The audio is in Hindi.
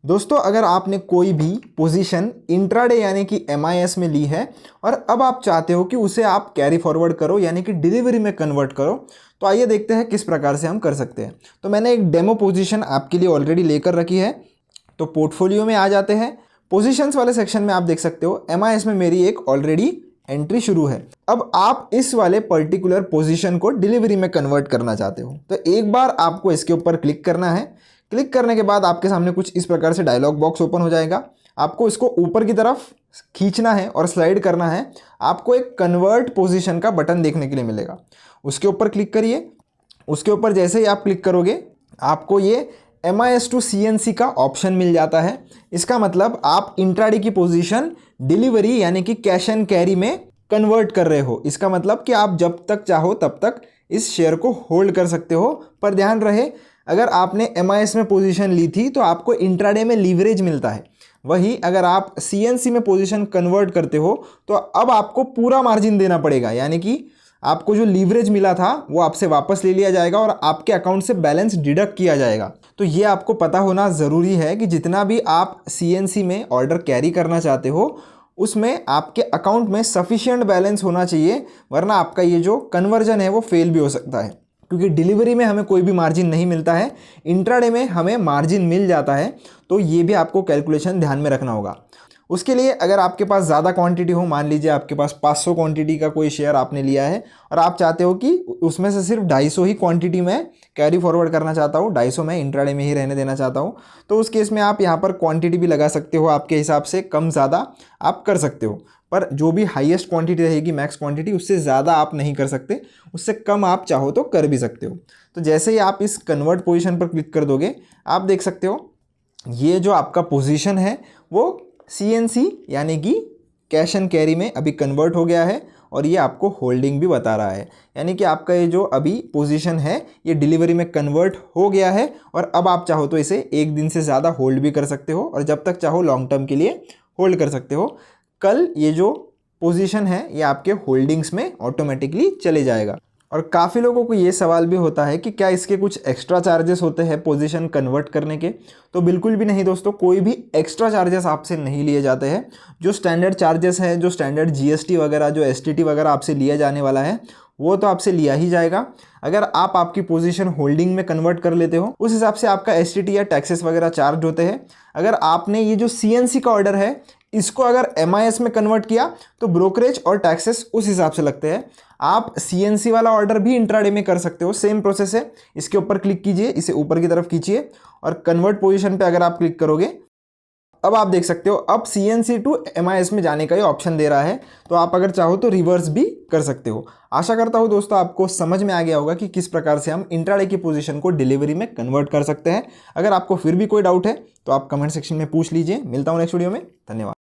दोस्तों अगर आपने कोई भी पोजीशन इंट्राडे यानी कि MIS में ली है और अब आप चाहते हो कि उसे आप कैरी फॉरवर्ड करो यानी कि डिलीवरी में कन्वर्ट करो, तो आइए देखते हैं किस प्रकार से हम कर सकते हैं। तो मैंने एक डेमो पोजीशन आपके लिए ऑलरेडी लेकर रखी है। तो पोर्टफोलियो में आ जाते हैं। पोजीशंस वाले सेक्शन में आप देख सकते हो MIS में मेरी एक ऑलरेडी एंट्री शुरू है। अब आप इस वाले पर्टिकुलर पोजीशन को डिलीवरी में कन्वर्ट करना चाहते हो, तो एक बार आपको इसके ऊपर क्लिक करना है। क्लिक करने के बाद आपके सामने कुछ इस प्रकार से डायलॉग बॉक्स ओपन हो जाएगा। आपको इसको ऊपर की तरफ खींचना है और स्लाइड करना है। आपको एक कन्वर्ट पोजीशन का बटन देखने के लिए मिलेगा, उसके ऊपर क्लिक करिए। उसके ऊपर जैसे ही आप क्लिक करोगे आपको ये MIS to CNC का ऑप्शन मिल जाता है। इसका मतलब आप इंट्राडे की पोजीशन डिलीवरी यानी कि कैश एंड कैरी में कन्वर्ट कर रहे हो। इसका मतलब कि आप जब तक चाहो तब तक इस शेयर को होल्ड कर सकते हो। पर ध्यान रहे, अगर आपने MIS में पोजीशन ली थी तो आपको इंट्राडे में लीवरेज मिलता है। वही अगर आप CNC में पोजीशन कन्वर्ट करते हो तो अब आपको पूरा मार्जिन देना पड़ेगा, यानी कि आपको जो लीवरेज मिला था वो आपसे वापस ले लिया जाएगा और आपके अकाउंट से बैलेंस डिडक्ट किया जाएगा। तो ये आपको पता होना ज़रूरी है कि जितना भी आप CNC में ऑर्डर कैरी करना चाहते हो उसमें आपके अकाउंट में सफिशिएंट बैलेंस होना चाहिए, वरना आपका ये जो कन्वर्जन है वो फेल भी हो सकता है। क्योंकि डिलीवरी में हमें कोई भी मार्जिन नहीं मिलता है, इंट्राडे में हमें मार्जिन मिल जाता है। तो ये भी आपको कैलकुलेशन ध्यान में रखना होगा। उसके लिए अगर आपके पास ज़्यादा क्वांटिटी हो, मान लीजिए आपके पास 500 क्वांटिटी का कोई शेयर आपने लिया है और आप चाहते हो कि उसमें से सिर्फ 250 ही क्वांटिटी में कैरी फॉरवर्ड करना चाहता हूँ, 250 मैं इंट्राडे में ही रहने देना चाहता हूँ, तो उस केस में आप यहाँ पर क्वांटिटी भी लगा सकते हो। आपके हिसाब से कम ज़्यादा आप कर सकते हो, पर जो भी हाईएस्ट क्वांटिटी रहेगी, मैक्स क्वांटिटी, उससे ज़्यादा आप नहीं कर सकते। उससे कम आप चाहो तो कर भी सकते हो। तो जैसे ही आप इस कन्वर्ट पोजीशन पर क्लिक कर दोगे, आप देख सकते हो ये जो आपका पोजीशन है वो CNC यानी कि कैश एंड कैरी में अभी कन्वर्ट हो गया है और ये आपको होल्डिंग भी बता रहा है। यानी कि आपका ये जो अभी पोजीशन है ये डिलीवरी में कन्वर्ट हो गया है और अब आप चाहो तो इसे एक दिन से ज़्यादा होल्ड भी कर सकते हो और जब तक चाहो लॉन्ग टर्म के लिए होल्ड कर सकते हो। कल ये जो पोजीशन है ये आपके होल्डिंग्स में ऑटोमेटिकली चले जाएगा। और काफ़ी लोगों को ये सवाल भी होता है कि क्या इसके कुछ एक्स्ट्रा चार्जेस होते हैं पोजीशन कन्वर्ट करने के? तो बिल्कुल भी नहीं दोस्तों, कोई भी एक्स्ट्रा चार्जेस आपसे नहीं लिए जाते हैं। जो स्टैंडर्ड चार्जेस है, जो स्टैंडर्ड GST वगैरह, जो STT वगैरह आपसे लिया जाने वाला है वो तो आपसे लिया ही जाएगा। अगर आप आपकी पोजीशन होल्डिंग में कन्वर्ट कर लेते हो उस हिसाब से आपका STT या टैक्सेस वगैरह चार्ज होते हैं। अगर आपने ये जो CNC का ऑर्डर है इसको अगर MIS में कन्वर्ट किया तो ब्रोकरेज और टैक्सेस उस हिसाब से लगते हैं। आप CNC वाला ऑर्डर भी इंट्राडे में कर सकते हो, सेम प्रोसेस है। इसके ऊपर क्लिक कीजिए, इसे ऊपर की तरफ खींचिए और कन्वर्ट पोजीशन पे अगर आप क्लिक करोगे अब आप देख सकते हो अब CNC टू MIS में जाने का ये ऑप्शन दे रहा है। तो आप अगर चाहो तो रिवर्स भी कर सकते हो। आशा करता हूँ दोस्तों आपको समझ में आ गया होगा कि किस प्रकार से हम इंट्राडे की पोजीशन को डिलीवरी में कन्वर्ट कर सकते हैं। अगर आपको फिर भी कोई डाउट है तो आप कमेंट सेक्शन में पूछ लीजिए। मिलता हूँ नेक्स्ट वीडियो में। धन्यवाद।